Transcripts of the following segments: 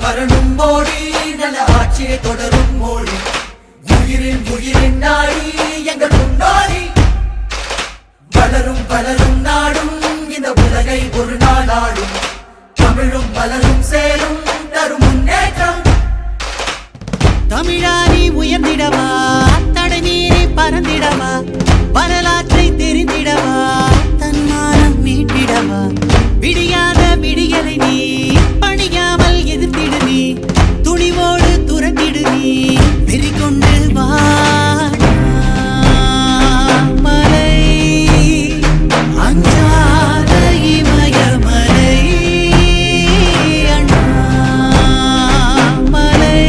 வரணும் மோடி நல்ல ஆட்சியை தொடரும் மோடி உயிரின் நாடி எங்கள் முன்னாடி வளரும் நாடும் இந்த உலகை ஒரு நாள் ஆடும் தமிழும் மலரும் சேரும் தரும் முன்னேற்றம் தமிழாரி உயர்ந்திடவா தடை மீறி பறந்திடவா வரலாற்றை தெரிந்திடவா தன்மானம் மீட்டிடவா விடியாத விடியலை நீ பணியாமல் எதிர்த்திடு நீ துணிவோடு துறந்திடு நீ வெறிகொண்டு வா மலை அஞ்சாத இமயமலை அண்ணாமலை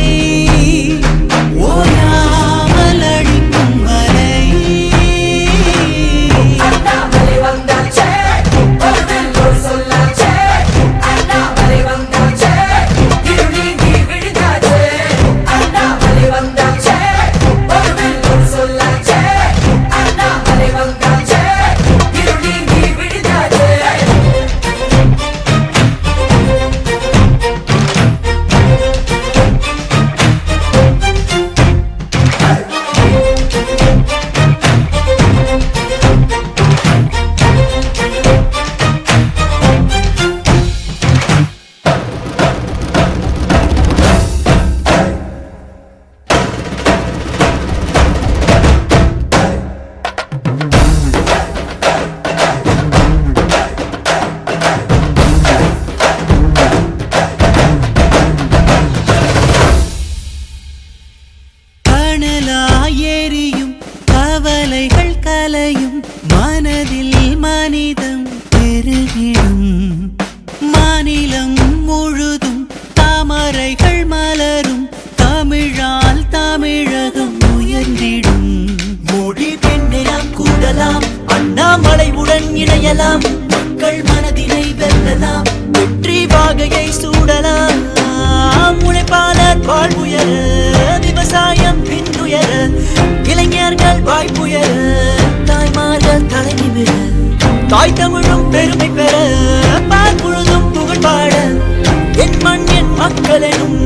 ஓயாமல் அழிக்கும் மலை அண்ணாமலை வந்தாச்சே ஒரு சொல்லாச்சே அண்ணாமலை வந்தாச்சே இருளி நீ விழுந்தாச்சே அண்ணாமலை வந்தாச்சே ஒரு சொல்லாச்சே அண்ணாமலை வந்தாச்சே இருளி நீ விழுந்தாச்சே கனலாயேறியும் கவலைகள் கலையும் மனதில் மனிதம் பெருகிடும் மாநிலம் முழுதும் தாமரைகள் மலரும் தமிழால் தமிழகம் உயர்ந்திடும் மொழி பெண்ணை நாம் கூடலாம் அண்ணாமலையுடன் இணையலாம் மக்கள் மனதினை வெல்லலாம் வெற்றி வாகையை சூடலாம் உழைப்பாளர் வாழ்வுயர விவசாயம் பின்னுயர இளைஞர்கள் வாய்ப்புயர தாய்மார்கள் தலை நிமிர தாய் தமிழும் பெருமை பெற பால் முழுதும் புகழ் பாட என் மண் என் மக்கள் எனும்